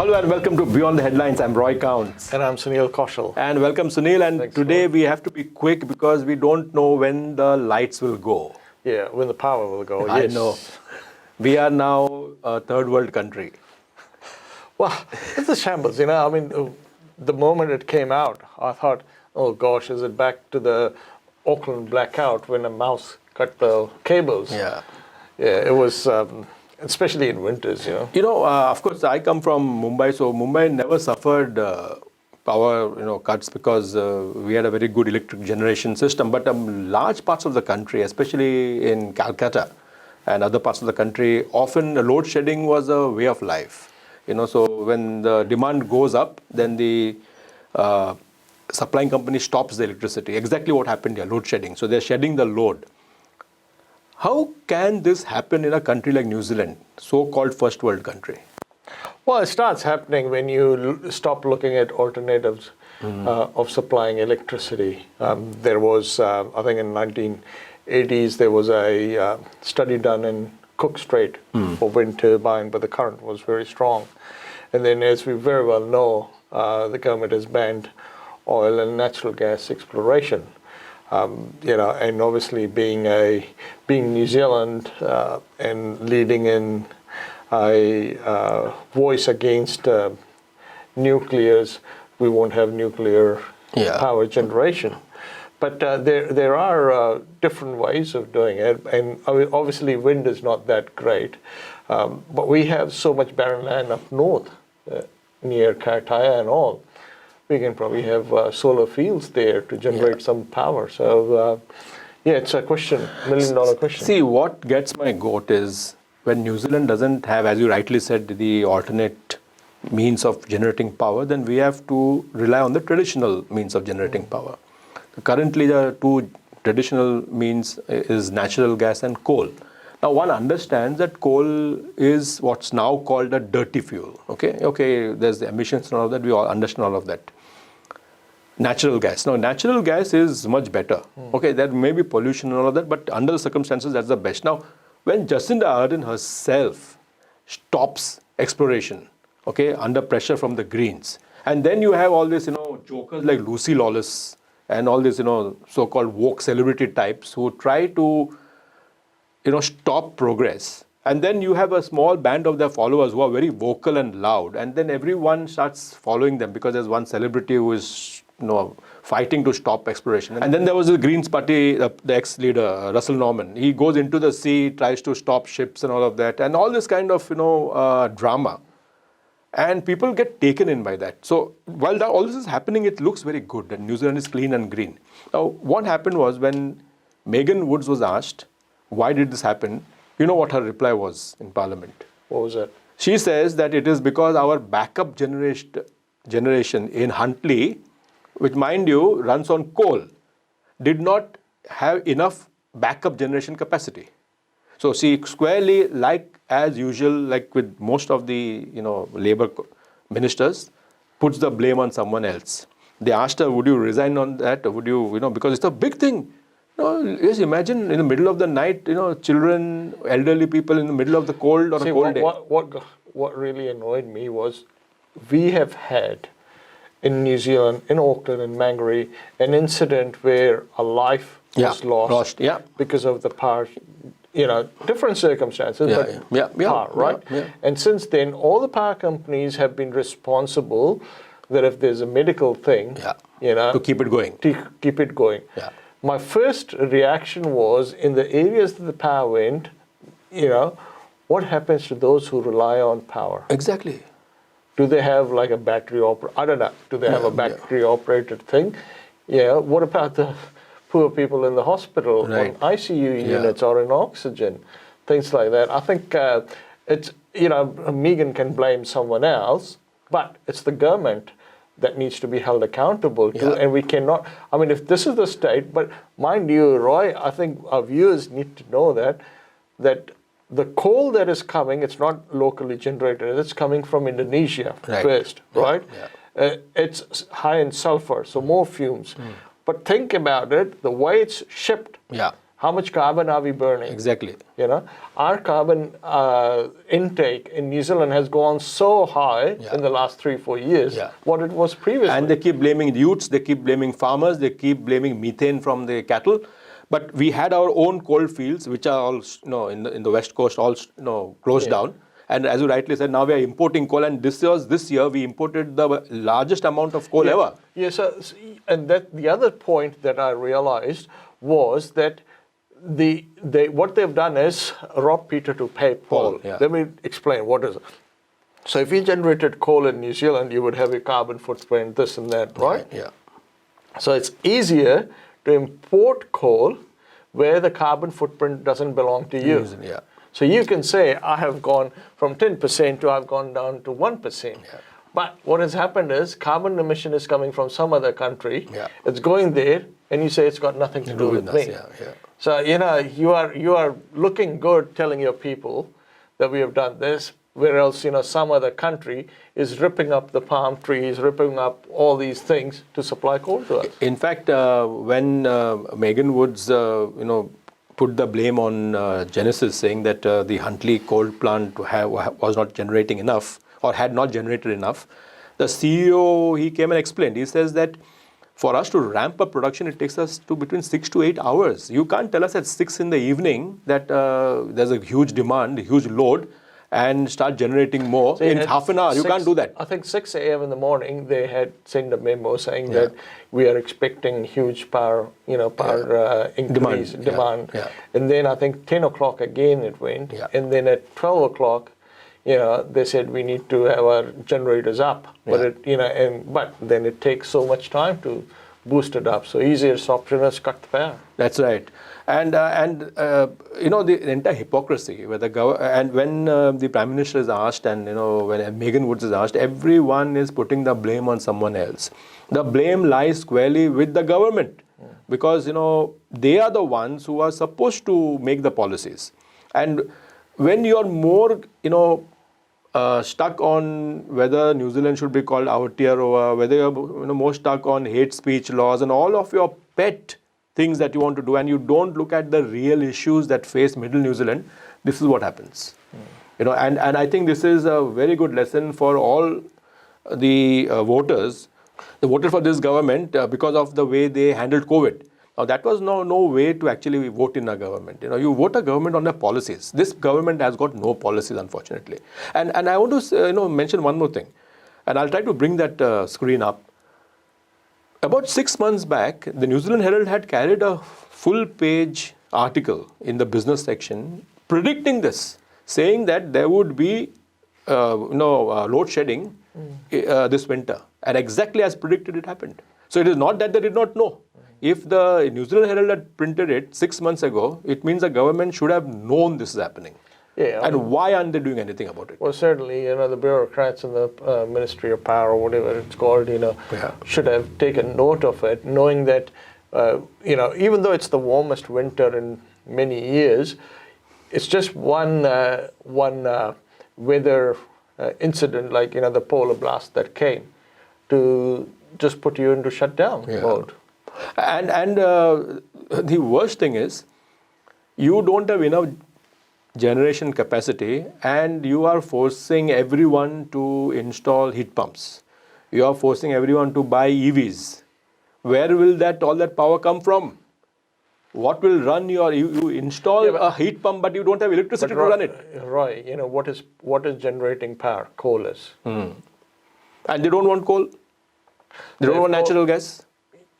Hello and welcome to Beyond the Headlines. I'm Roy Kaunds. And I'm Sunil Kaushal. And welcome Sunil. And Thanks, today Roy. we have to be quick because we don't know when the lights will go. Yeah, when the power will go, I yes. know. We are now a third world country. Well, it's a shambles, I mean, the moment it came out, I thought, oh gosh, is it back to the Auckland blackout when a mouse cut the cables? Yeah. Yeah, it was, especially in winters, Of course, I come from Mumbai, so Mumbai never suffered power, cuts because we had a very good electric generation system. But large parts of the country, especially in Calcutta and other parts of the country, often load shedding was a way of life. So when the demand goes up, then the supplying company stops the electricity. Exactly what happened here, load shedding. So they're shedding the load. How can this happen in a country like New Zealand, so-called first world country? Well, it starts happening when you stop looking at alternatives of supplying electricity. There was, I think in 1980s, there was a study done in Cook Strait for wind turbine, but the current was very strong. And then, as we very well know, the government has banned oil and natural gas exploration. And obviously being New Zealand and leading in a voice against nuclears, we won't have nuclear power generation. But there are different ways of doing it, and obviously wind is not that great. But we have so much barren land up north, near Kaitaia and all. We can probably have solar fields there to generate some power. So, it's a question, $1 million question. See, what gets my goat is when New Zealand doesn't have, as you rightly said, the alternate means of generating power, then we have to rely on the traditional means of generating power. Currently, the two traditional means is natural gas and coal. Now, one understands that coal is what's now called a dirty fuel. Okay, there's the emissions and all of that. We all understand all of that. Natural gas. Now, natural gas is much better. Okay, there may be pollution and all of that, but under the circumstances, that's the best. Now, when Jacinda Ardern herself stops exploration, okay, under pressure from the Greens, and then you have all this, jokers like Lucy Lawless and all these, so-called woke celebrity types who try to, stop progress. And then you have a small band of their followers who are very vocal and loud. And then everyone starts following them because there's one celebrity who is, fighting to stop exploration. And then there was the Greens party, the ex-leader, Russell Norman. He goes into the sea, tries to stop ships and all of that. And all this kind of, drama. And people get taken in by that. So while all this is happening, it looks very good that New Zealand is clean and green. Now, what happened was when Megan Woods was asked, why did this happen? You know what her reply was in Parliament? What was that? She says that it is because our backup generation in Huntly, which mind you runs on coal, did not have enough backup generation capacity. So she squarely, like as usual, like with most of the Labour ministers, puts the blame on someone else. They asked her, would you resign on that? Or would you, because it's a big thing. Just imagine in the middle of the night, children, elderly people in the middle of the cold on a cold day. What really annoyed me was we have had in New Zealand, in Auckland and Mangere, an incident where a life was lost because of the power, different circumstances, but power, right? Yeah. And since then, all the power companies have been responsible that if there's a medical thing, to keep it going. To keep it going. Yeah. My first reaction was, in the areas that the power went, what happens to those who rely on power? Exactly. Do they have like a battery I don't know. Do they have a battery operated thing? Yeah. What about the poor people in the hospital on ICU units or in oxygen? Things like that. I think it's, Megan can blame someone else, but it's the government that needs to be held accountable to, and we cannot, if this is the state, but mind you, Roy, I think our viewers need to know that the coal that is coming, it's not locally generated, it's coming from Indonesia first, right? Yeah. It's high in sulfur, so more fumes. But think about it, the way it's shipped, How much carbon are we burning? Exactly. Our carbon intake in New Zealand has gone so high in the last 3-4 years, what it was previously. And they keep blaming youths, they keep blaming farmers, they keep blaming methane from the cattle. But we had our own coal fields, which are all, in the West Coast, all, closed down. And as you rightly said, now we are importing coal. And this year we imported the largest amount of coal ever. Yes, and that the other point that I realized was that what they've done is rob Peter to pay Paul. Let me explain what is it. So if you generated coal in New Zealand, you would have a carbon footprint, this and that, right? Yeah. So it's easier to import coal where the carbon footprint doesn't belong to you. Yeah. So you can say, I have gone from 10% to I've gone down to 1%. Yeah. But what has happened is carbon emission is coming from some other country. Yeah. It's going there, and you say it's got nothing to do with me. So, you are looking good telling your people that we have done this, whereas, some other country is ripping up the palm trees, ripping up all these things to supply coal to us. In fact, when Megan Woods, put the blame on Genesis, saying that the Huntley coal plant was not generating enough or had not generated enough, the CEO, he came and explained. He says that for us to ramp up production, it takes us to between 6 to 8 hours. You can't tell us at 6 in the evening that there's a huge demand, a huge load, and start generating more in half an hour. You can't do that. I think 6 a.m. in the morning, they had sent a memo saying that we are expecting huge power increase, demand. And then I think 10 o'clock again it went. And then at 12 o'clock, they said we need to have our generators up. But but then it takes so much time to boost it up. So easiest option is cut the power. That's right. And the entire hypocrisy where when the Prime Minister is asked, and when Megan Woods is asked, everyone is putting the blame on someone else. The blame lies squarely with the government, because they are the ones who are supposed to make the policies. And when you're more stuck on whether New Zealand should be called Aotearoa, whether you're more stuck on hate speech laws and all of your pet things that you want to do, and you don't look at the real issues that face Middle New Zealand, this is what happens. And I think this is a very good lesson for all the voters. They voted for this government because of the way they handled COVID. Now that was no way to actually vote in a government. You vote a government on their policies. This government has got no policies, unfortunately. And I want to mention one more thing, and I'll try to bring that screen up. About 6 months back, the New Zealand Herald had carried a full-page article in the business section predicting this, saying that there would be load shedding this winter. And exactly as predicted, it happened. So it is not that they did not know. If the New Zealand Herald had printed it 6 months ago, it means the government should have known this is happening. And why aren't they doing anything about it? Well, certainly, the bureaucrats in the Ministry of Power, or whatever it's called, should have taken note of it, knowing that, even though it's the warmest winter in many years, it's just one weather incident, like, the polar blast that came, to just put you into shutdown mode. And the worst thing is, you don't have enough generation capacity, and you are forcing everyone to install heat pumps. You are forcing everyone to buy EVs. Where will all that power come from? What will run you install a heat pump, but you don't have electricity to run it. Right. What is generating power? Coal is. And they don't want coal. They don't want natural gas.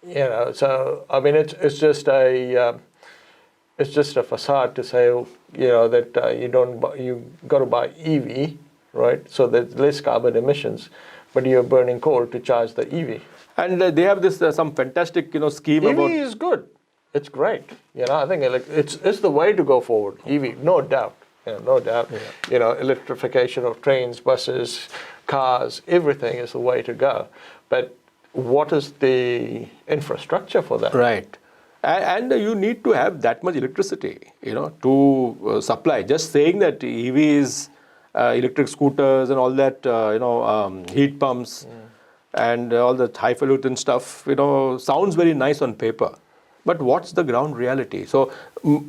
So I mean, it's just a facade to say, that you got to buy EV, right? So there's less carbon emissions, but you're burning coal to charge the EV. And they have this some fantastic scheme EV about. EV is good. It's great. I think it's the way to go forward. EV, no doubt. No doubt. Electrification of trains, buses, cars, everything is the way to go. But what is the infrastructure for that? Right. And you need to have that much electricity, to supply. Just saying that EVs, electric scooters and all that, heat pumps and all the highfalutin stuff, sounds very nice on paper. But what's the ground reality? So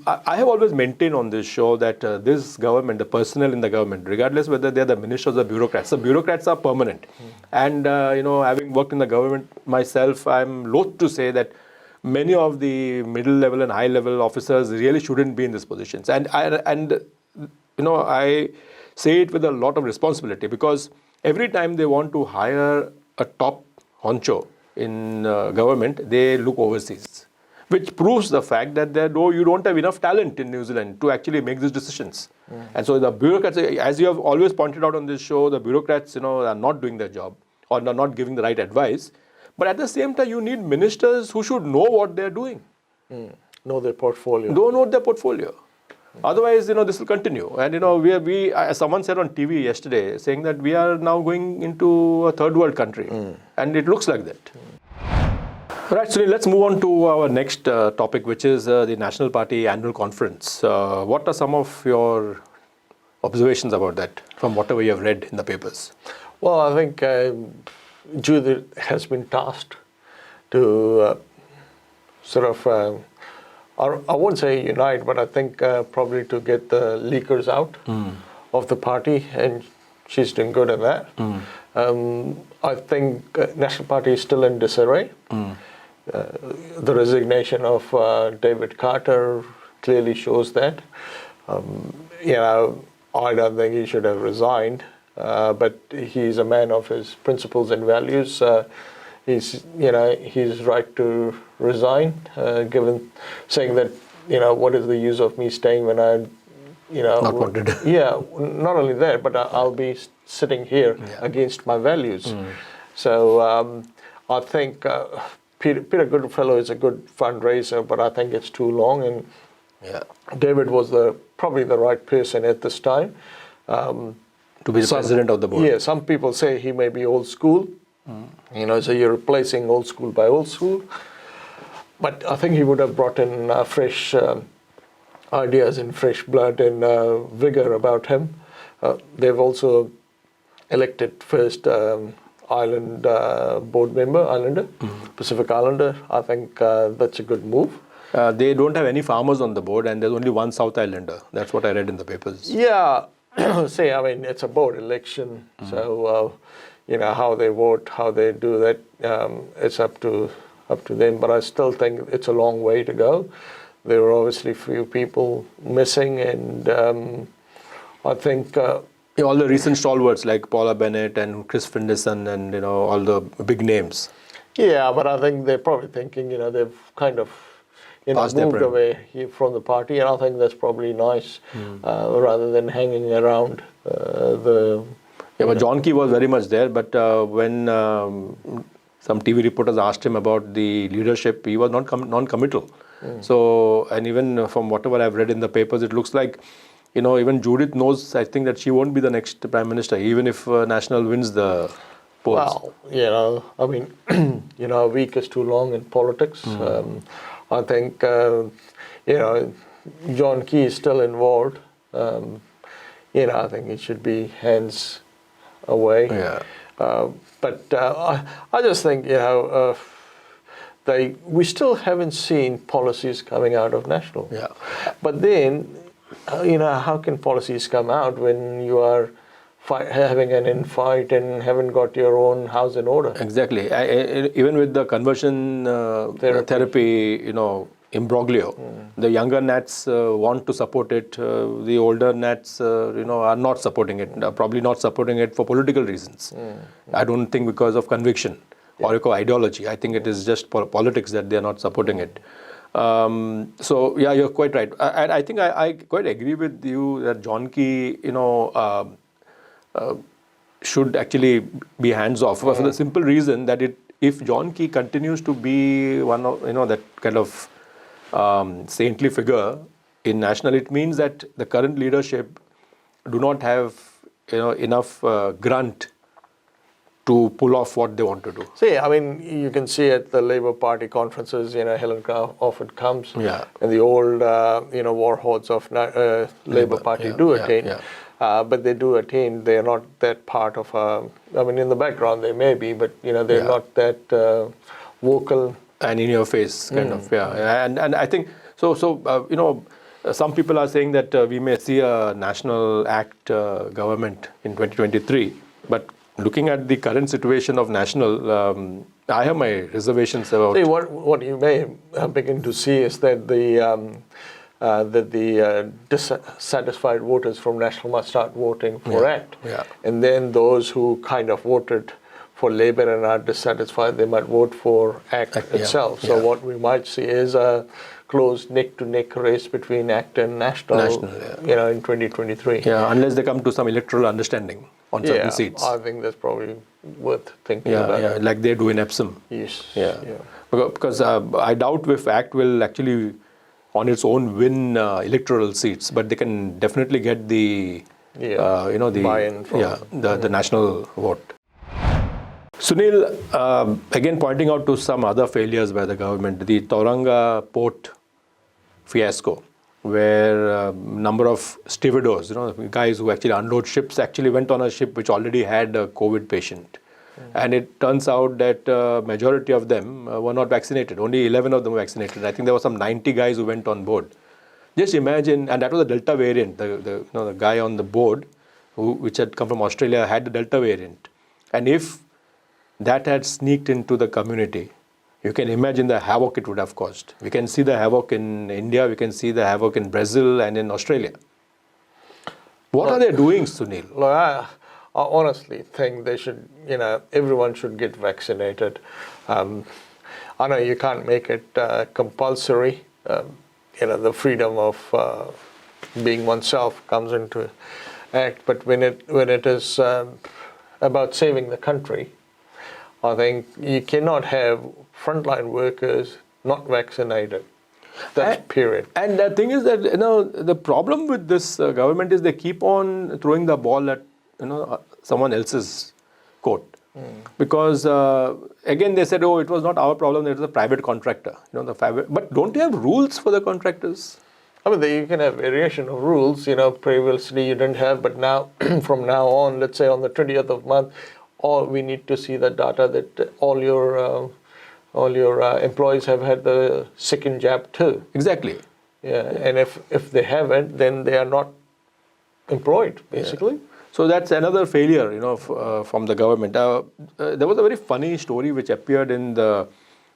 I have always maintained on this show that this government, the personnel in the government, regardless whether they're the ministers or bureaucrats, the bureaucrats are permanent. And, having worked in the government myself, I'm loath to say that many of the middle level and high level officers really shouldn't be in these positions. And I say it with a lot of responsibility, because every time they want to hire a top honcho in government, they look overseas, which proves the fact that you don't have enough talent in New Zealand to actually make these decisions. And so the bureaucrats, as you have always pointed out on this show, the bureaucrats, are not doing their job or are not giving the right advice. But at the same time, you need ministers who should know what they're doing. Know their portfolio. Don't know their portfolio. Otherwise, this will continue. And, we as someone said on TV yesterday, saying that we are now going into a third world country. And it looks like that. Right, Sunil, let's move on to our next topic, which is the National Party annual conference. What are some of your observations about that, from whatever you have read in the papers? Well, I think Judith has been tasked to I won't say unite, but I think probably to get the leakers out of the party, and she's doing good at that. I think National Party is still in disarray. The resignation of David Carter clearly shows that. I don't think he should have resigned, but he's a man of his principles and values. He's right to resign, saying that, what is the use of me staying when I, not wanted. Yeah, not only that, but I'll be sitting here against my values. So I think Peter Goodfellow is a good fundraiser, but I think it's too long, and David was probably the right person at this time. To be the president of the board. Yeah, some people say he may be old school. So you're replacing old school by old school. But I think he would have brought in fresh ideas and fresh blood and vigor about him. They've also elected first island board member, Islander, Pacific Islander. I think that's a good move. They don't have any farmers on the board, and there's only one South Islander. That's what I read in the papers. Yeah. It's a board election, so how they vote, how they do that, it's up to them. But I still think it's a long way to go. There are obviously few people missing, and I think all the recent stalwarts like Paula Bennett and Chris Findison and all the big names. Yeah, but I think they're probably thinking they've kind of moved away from the party, and I think that's probably nice, rather than hanging around but John Key was very much there, but when some TV reporters asked him about the leadership, he was non-committal. So, and even from whatever I've read in the papers, it looks like, even Judith knows, I think, that she won't be the next Prime Minister, even if National wins the polls. Well, a week is too long in politics. I think, John Key is still involved. I think it should be hands away. Yeah. But I just think, we still haven't seen policies coming out of National. Yeah. But then, how can policies come out when you are having an infight and haven't got your own house in order? Exactly. Even with the conversion therapy, imbroglio, the younger Nats want to support it. The older Nats, are not supporting it. Probably not supporting it for political reasons. I don't think because of conviction or ideology. I think it is just politics that they are not supporting it. So yeah, you're quite right. And I think I quite agree with you that John Key, should actually be hands off for the simple reason that if John Key continues to be one of that kind of saintly figure in National, it means that the current leadership do not have enough grunt to pull off what they want to do. See, you can see at the Labour Party conferences, Helen Clark often comes, and the old, war hordes of Labour Party do attend. But they do attend. They are not that part of in the background they may be, but they're not that vocal and in your face kind of, yeah. And I think so some people are saying that we may see a national act government in 2023, but looking at the current situation of national, I have my reservations about. See, what you may begin to see is that the dissatisfied voters from national must start voting for ACT, and then those who kind of voted for Labour and are dissatisfied, they might vote for ACT itself. So what we might see is a close neck-to-neck race between ACT and National in 2023. Yeah, unless they come to some electoral understanding on certain seats. I think that's probably worth thinking about. Yeah, like they do in Epsom. Yes. Yeah. Because I doubt if ACT will actually, on its own, win electoral seats, but they can definitely get the the buy-in from the national vote. Sunil, again pointing out to some other failures by the government, the Tauranga port fiasco, where number of stevedots, guys who actually unload ships, actually went on a ship which already had a COVID patient. And it turns out that majority of them were not vaccinated. Only 11 of them were vaccinated. I think there were some 90 guys who went on board. Just imagine, and that was a Delta variant. The guy on the board, which had come from Australia, had the Delta variant. And if that had sneaked into the community, you can imagine the havoc it would have caused. We can see the havoc in India, we can see the havoc in Brazil and in Australia. What are they doing, Sunil? Look, I honestly think they should, everyone should get vaccinated. I know you can't make it compulsory. The freedom of being oneself comes into act. But when it is about saving the country, I think you cannot have frontline workers not vaccinated. That's period. And the thing is that the problem with this government is they keep on throwing the ball at someone else's court, because again they said, it was not our problem; it was a private contractor. But don't you have rules for the contractors? I mean, you can have variation of rules. Previously you didn't have, but now from now on, let's say on the 20th of month. We need to see the data that all your employees have had the second jab too. Exactly. Yeah, and if they haven't, then they are not employed, basically. Yeah. So that's another failure, from the government. There was a very funny story which appeared in the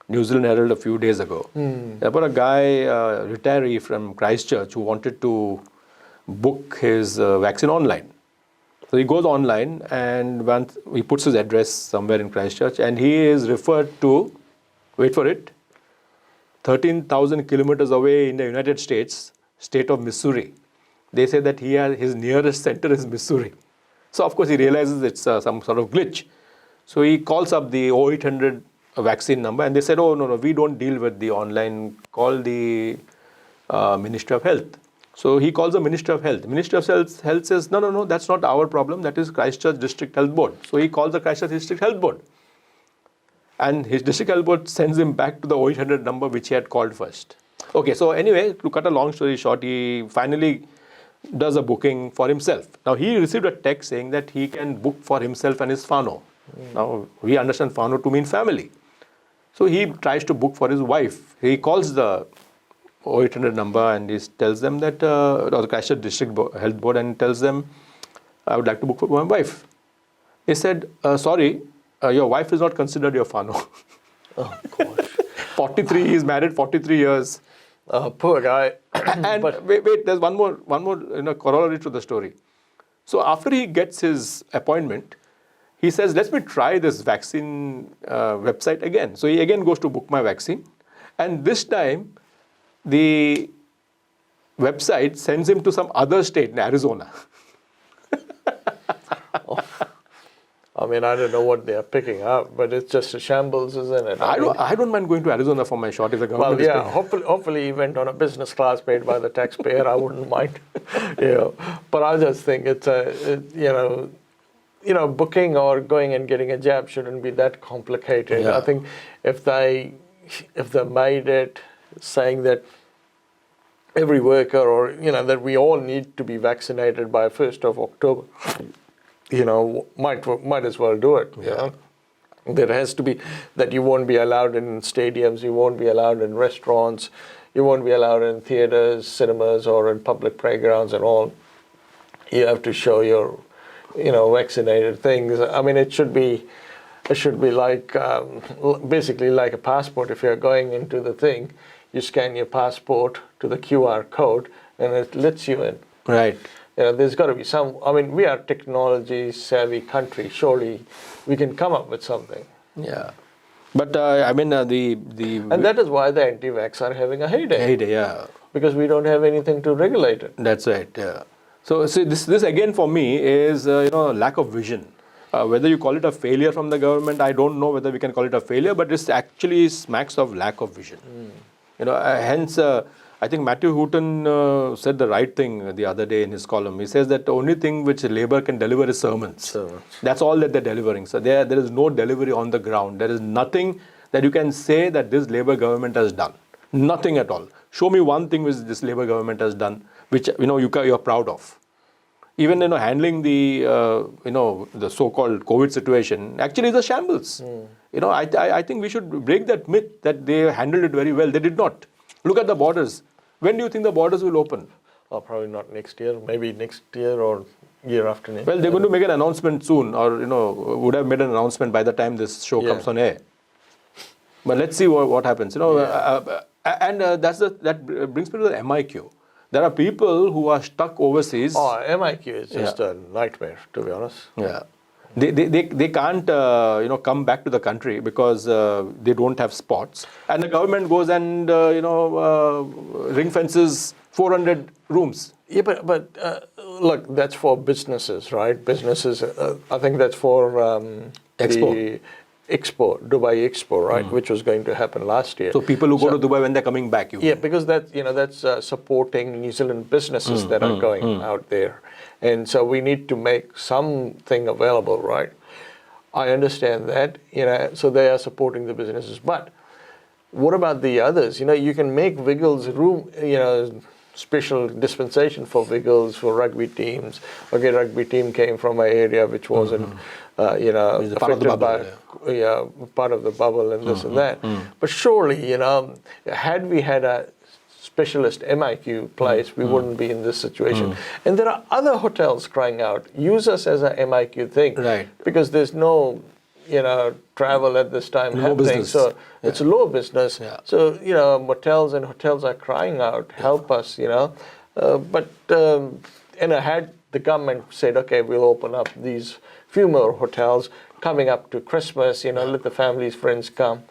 New Zealand Herald a few days ago about a guy, retiree from Christchurch, who wanted to book his vaccine online. So he goes online and once he puts his address somewhere in Christchurch, and he is referred to, wait for it, 13,000 kilometers away in the United States, state of Missouri. They say that his nearest center is Missouri. So of course he realizes it's some sort of glitch. So he calls up the 0800 vaccine number, and they said, no, we don't deal with the online, call the Ministry of Health. So he calls the Ministry of Health. Ministry of Health says, no, that's not our problem. That is Christchurch District Health Board. So he calls the Christchurch District Health Board. And his District Health Board sends him back to the 0800 number which he had called first. Okay, so anyway, to cut a long story short, he finally does a booking for himself. Now he received a text saying that he can book for himself and his whānau. Now we understand whānau to mean family. So he tries to book for his wife. He calls the 0800 number and he tells them that, or the Christchurch District Health Board, and tells them, I would like to book for my wife. He said, sorry, your wife is not considered your whānau. Oh, gosh. 43, he's married 43 years. Poor guy. And wait, there's one more corollary to the story. So after he gets his appointment, he says, let me try this vaccine website again. So he again goes to book my vaccine. And this time, the website sends him to some other state in Arizona. I mean, I don't know what they are picking up, but it's just a shambles, isn't it? I don't mind going to Arizona for my shot if the government is paying. Hopefully he went on a business class paid by the taxpayer. I wouldn't mind. But I just think it's booking or going and getting a jab shouldn't be that complicated. Yeah. I think if they made it saying that every worker, or that we all need to be vaccinated by 1st of October, might as well do it. Yeah. There has to be that you won't be allowed in stadiums, you won't be allowed in restaurants, you won't be allowed in theaters, cinemas, or in public playgrounds and all. You have to show your, vaccinated things. I mean, it should be like basically like a passport. If you're going into the thing, you scan your passport to the QR code, and it lets you in. Right. There's got to be some. I mean, we are a technology-savvy country. Surely, we can come up with something. Yeah. But I mean, and that is why the anti-vax are having a heyday. Heyday, yeah. Because we don't have anything to regulate it. That's right. Yeah. So see, this again for me is lack of vision. Whether you call it a failure from the government, I don't know whether we can call it a failure, but it's actually smacks of lack of vision. Hence, I think Matthew Houghton said the right thing the other day in his column. He says that the only thing which Labour can deliver is sermons. That's all that they're delivering. So there is no delivery on the ground. There is nothing that you can say that this Labour government has done. Nothing at all. Show me one thing which this Labour government has done, which you're proud of. Even handling the the so-called COVID situation actually is a shambles. I think we should break that myth that they handled it very well. They did not. Look at the borders. When do you think the borders will open? Oh, probably not next year. Maybe next year or year after next. Well, they're going to make an announcement soon, or would have made an announcement by the time this show comes on air. But let's see what happens. And that brings me to the MIQ. There are people who are stuck overseas. Oh, MIQ is just a nightmare, to be honest. Yeah. They can't come back to the country because they don't have spots, and the government goes and ring fences 400 rooms. Yeah, but look, that's for businesses, right? Businesses. I think that's for the Dubai Expo, right? Which was going to happen last year. So people who go to Dubai when they're coming back, because that's supporting New Zealand businesses that are going out there. And so we need to make something available, right? I understand that, so they are supporting the businesses. But what about the others? You can make Wiggles room, special dispensation for Wiggles, for rugby teams. Okay, rugby team came from an area which wasn't, affected by part of the bubble and this and that. But surely, had we had a specialist MIQ place, we wouldn't be in this situation. And there are other hotels crying out, use us as a MIQ thing. Right. Because there's no, travel at this time happening. Business. So it's low business. Yeah. So, motels and hotels are crying out, help us, But had the government said, okay, we'll open up these few more hotels coming up to Christmas, let the families, friends come.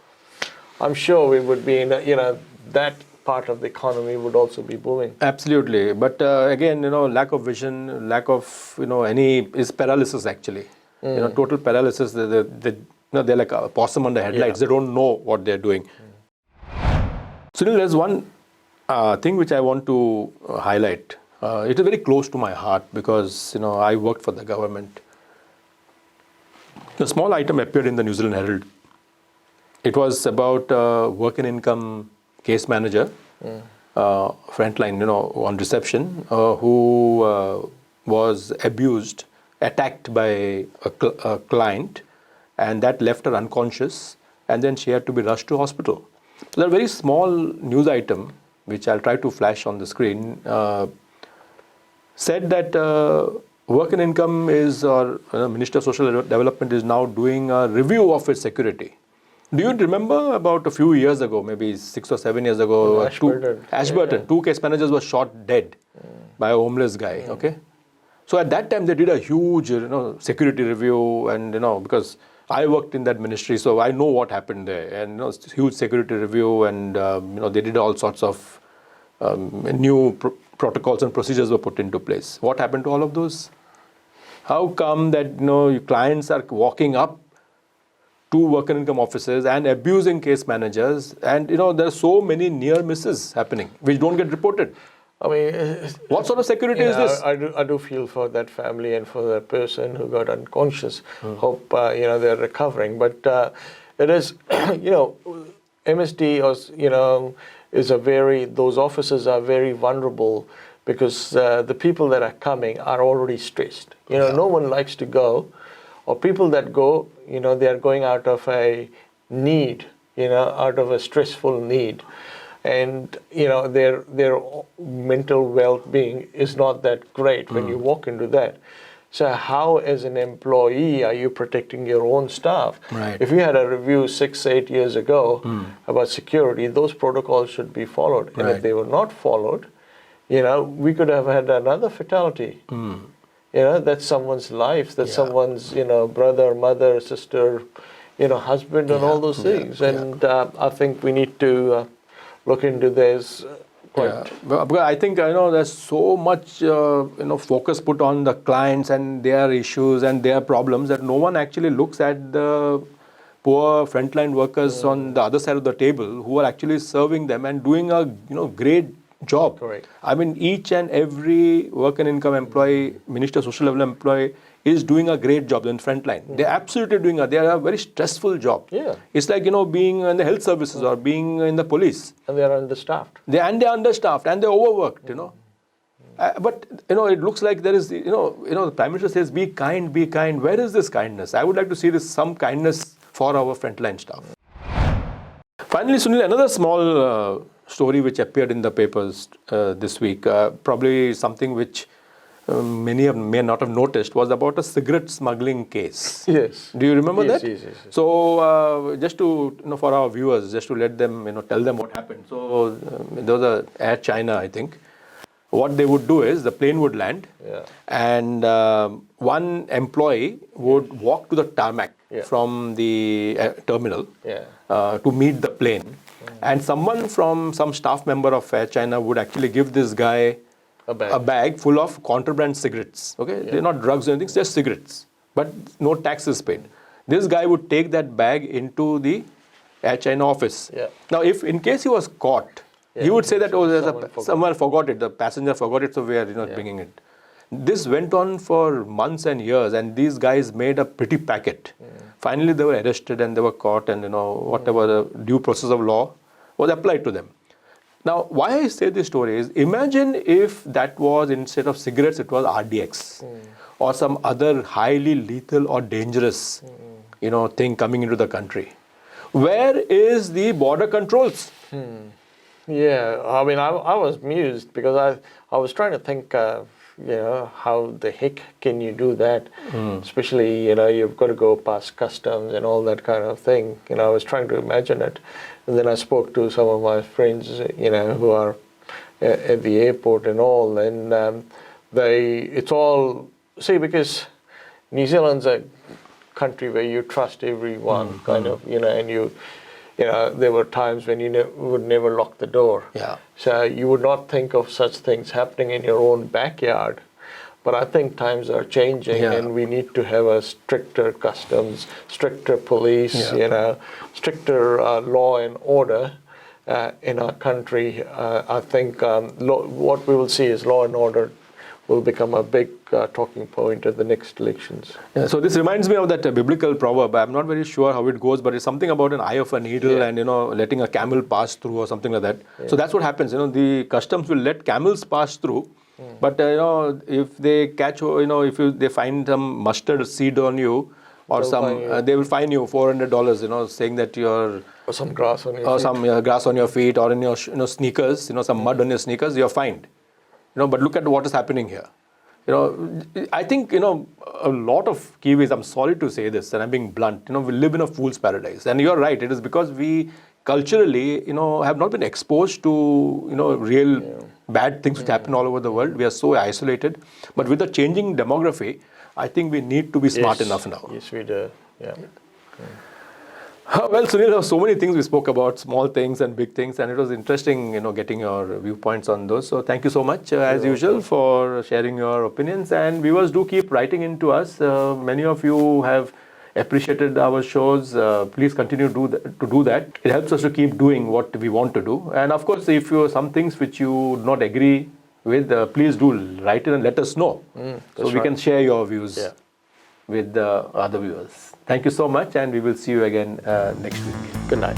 I'm sure we would be in, that part of the economy would also be booming. Absolutely. But again, lack of vision, lack of, is paralysis actually. Total paralysis. They're like a possum on the headlights. They don't know what they're doing. Sunil, there's one thing which I want to highlight. It is very close to my heart because, I worked for the government. A small item appeared in the New Zealand Herald. It was about work and income case manager, frontline, on reception, who was attacked by a client, and that left her unconscious, and then she had to be rushed to hospital. So that very small news item, which I'll try to flash on the screen, said that work and income or Minister of Social Development is now doing a review of its security. Do you remember about a few years ago, maybe 6 or 7 years ago, Ashburton, two case managers were shot dead by a homeless guy, okay? So at that time, they did a huge, security review, and, because I worked in that ministry, so I know what happened there. And, huge security review, and, they did all sorts of new protocols and procedures were put into place. What happened to all of those? How come that, clients are walking up to work and income officers and abusing case managers, and there are so many near misses happening which don't get reported? I mean, what sort of security is this? I do feel for that family and for the person who got unconscious. Hope they're recovering, but it is MSD or those officers are very vulnerable because the people that are coming are already stressed. No one likes to go or people that go, they are going out of a need, out of a stressful need. And, their mental well-being is not that great when you walk into that. So how, as an employee, are you protecting your own staff? Right. If you had a review 6-8 years ago about security, those protocols should be followed. And Right. if they were not followed, we could have had another fatality. That's someone's life, that's someone's, brother, mother, sister, husband, and all those things. And I think we need to look into this quite. Because I think there's so much focus put on the clients and their issues and their problems that no one actually looks at the poor frontline workers on the other side of the table who are actually serving them and doing a great job. Correct. I mean, each and every work and income employee, minister social level employee is doing a great job in frontline. They're absolutely doing they are a very stressful job. Yeah. It's like being in the health services or being in the police. And they are understaffed. They're understaffed and they're overworked. But it looks like there is the Prime Minister says be kind, be kind. Where is this kindness? I would like to see some kindness for our frontline staff. Finally, Sunil, another small story which appeared in the papers this week, probably something which many may not have noticed, was about a cigarette smuggling case. Yes. Do you remember that? Yes. So just to for our viewers, just to let them tell them what happened. So there was a Air China, I think. What they would do is the plane would land, and one employee would walk to the tarmac from the terminal to meet the plane, and some staff member of Air China would actually give this guy a bag full of contraband cigarettes. Okay, they're not drugs or anything, it's just cigarettes, but no tax is paid. This guy would take that bag into the Air China office. Now, if in case he was caught, he would say that someone forgot it, the passenger forgot it, so we are bringing it. This went on for months and years, and these guys made a pretty packet. Finally, they were arrested and they were caught, and whatever the due process of law was applied to them. Now, why I say this story is, imagine if that was, instead of cigarettes, it was RDX or some other highly lethal or dangerous, thing coming into the country. Where is the border controls? Yeah, I mean, I was amused because I was trying to think, how the heck can you do that? Especially, you've got to go past customs and all that kind of thing. I was trying to imagine it. And then I spoke to some of my friends, who are at the airport and all. And it's all, because New Zealand's a country where you trust everyone, kind of, and there were times when you would never lock the door. So you would not think of such things happening in your own backyard. But I think times are changing, and we need to have a stricter customs, stricter police, stricter law and order in our country. I think what we will see is law and order will become a big talking point at the next elections. Yeah, so this reminds me of that biblical proverb. I'm not very sure how it goes, but it's something about an eye of a needle and letting a camel pass through or something like that. So that's what happens. The customs will let camels pass through, but if they catch, if they find some mustard seed on you, or they will fine you $400, saying that you're or some grass on your or feet. some grass on your feet or in your sneakers, some mud on your sneakers, you're fined. But look at what is happening here. I think, a lot of Kiwis, I'm sorry to say this, and I'm being blunt, we live in a fool's paradise. And you're right, it is because we culturally, have not been exposed to, real bad things which happen all over the world. We are so isolated. But with the changing demography, I think we need to be smart enough now. Yes, we do. Yeah. Well, Sunil, there were so many things we spoke about, small things and big things, and it was interesting, getting your viewpoints on those. So thank you so much, as usual, for sharing your opinions. And viewers, do keep writing into us. Many of you have appreciated our shows. Please continue to do that. It helps us to keep doing what we want to do. And of course, if you some things which you do not agree with, please do write it and let us know, so we can share your views with the other viewers. Thank you so much, and we will see you again next week. Good night.